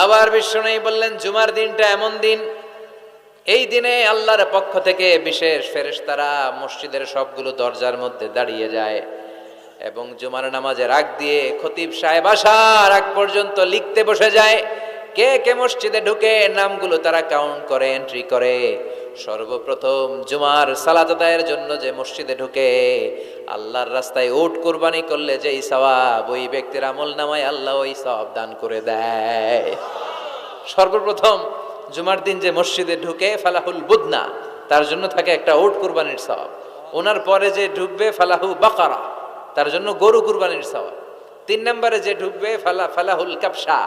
আবার বিশ্বনবী বললেন জুমার দিনটা এমন দিন, এই দিনে আল্লাহর পক্ষ থেকে বিশেষ ফেরেশতারা মসজিদের সবগুলো দরজার মধ্যে দাঁড়িয়ে যায় এবং জুমার নামাজের আগ দিয়ে খতিব সাহেব আসার আগ পর্যন্ত লিখতে বসে যায়। কে কে মসজিদে ঢুকে নামগুলো তারা কাউন্ট করে, এন্ট্রি করে। সর্বপ্রথম জুমার সালাত আদায়ের জন্য যে মসজিদে ঢুকে আল্লাহর রাস্তায় উট কুরবানি করলে যেই সওয়াব, ওই ব্যক্তির আমল নামায় আল্লাহ ওই সওয়াব দান করে দেয়। সর্বপ্রথম জুমার দিন যে মসজিদে ঢুকে ফালাহুল বুদনা, তার জন্য থাকে একটা উট কুরবানির সওয়াব। ওনার পরে যে ঢুকবে ফালাহু বাকারা, তার জন্য গরু কুরবানির সওয়াব। 3 নম্বরে যে ঢুকবে ফালাহুল কাবসা,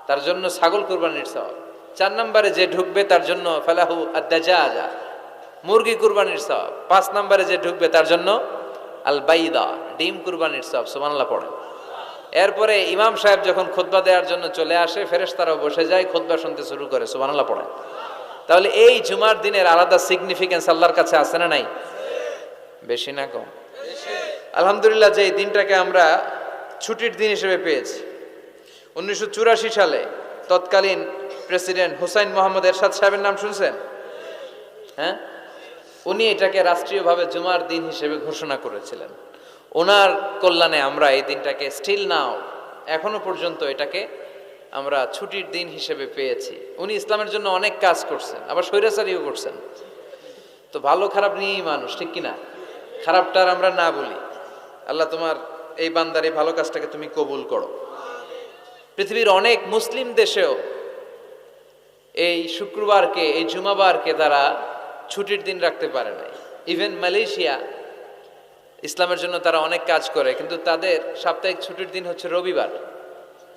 তার জন্য ছাগল কুরবানির সওয়াব। 4 নম্বরে যে ঢুকবে তার জন্য ফালাহু আদ-দাজাজা, মুরগি কুরবানির সওয়াব। 5 নম্বরে যে ঢুকবে তার জন্য আল বাইদা, ডিম কুরবানির সওয়াব। সুবহানাল্লাহ পড়ে। এরপরে ইমাম সাহেব যখন খুতবা দেওয়ার জন্য চলে আসে, ফেরেশতারাও বসে যায়, খুতবা শুনতে শুরু করে। সুবহানাল্লাহ পড়ে। তাহলে এই জুমার দিনের আলাদা সিগনিফিকেন্স আল্লাহর কাছে আছে না নাই? বেশি না কম? আলহামদুলিল্লাহ যে এই দিনটাকে আমরা ছুটির দিন হিসেবে পেয়েছি। 1984 সালে তৎকালীন প্রেসিডেন্ট হুসাইন মোহাম্মদ এরশাদ সাহেবের নাম শুনছেন? হ্যাঁ, উনি এটাকে রাষ্ট্রীয়ভাবে জুমার দিন হিসেবে ঘোষণা করেছিলেন। ওনার কল্যাণে আমরা এই দিনটাকে স্টিল নাও, এখনো পর্যন্ত এটাকে আমরা ছুটির দিন হিসেবে পেয়েছি। উনি ইসলামের জন্য অনেক কাজ করছেন, আবার স্বৈরাচারীও করছেন। তো ভালো খারাপ নিয়েই মানুষ, ঠিক কিনা? খারাপটার আমরা না বলি। আল্লাহ তোমার এই বান্দার এই ভালো কাজটাকে তুমি কবুল করো। পৃথিবীর অনেক মুসলিম দেশেও এই শুক্রবারকে, এই জুমাবারকে তারা ছুটির দিন রাখতে পারে নাই। ইভেন মালয়েশিয়া, ইসলামের জন্য তারা অনেক কাজ করে, কিন্তু তাদের সাপ্তাহিক ছুটির দিন হচ্ছে রবিবার।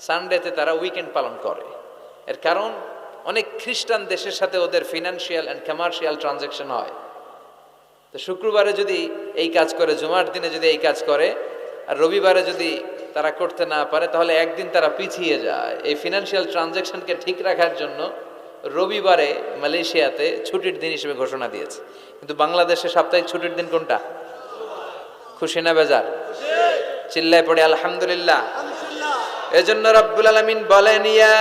সানডেতে তারা উইকেন্ড পালন করে। এর কারণ অনেক খ্রিস্টান দেশের সাথে ওদের ফিনান্সিয়াল অ্যান্ড কমার্শিয়াল ট্রানজ্যাকশন হয়। তো শুক্রবারে যদি এই কাজ করে, জুমার দিনে যদি এই কাজ করে, আর রবিবারে যদি তারা করতে না পারে, তাহলে একদিন তারা পিছিয়ে যায়। এই ফিনান্সিয়াল ট্রানজ্যাকশনকে ঠিক রাখার জন্য রবিবারে মালয়েশিয়াতে ছুটির দিন হিসেবে ঘোষণা দিয়েছে। কিন্তু বাংলাদেশে সাপ্তাহিক ছুটির দিন কোনটা? খুশি না বেজার? চিল্লায় পড়ে আলহামদুলিল্লাহ। এজন্য রব্বুল আলামিন বলেন, ইয়া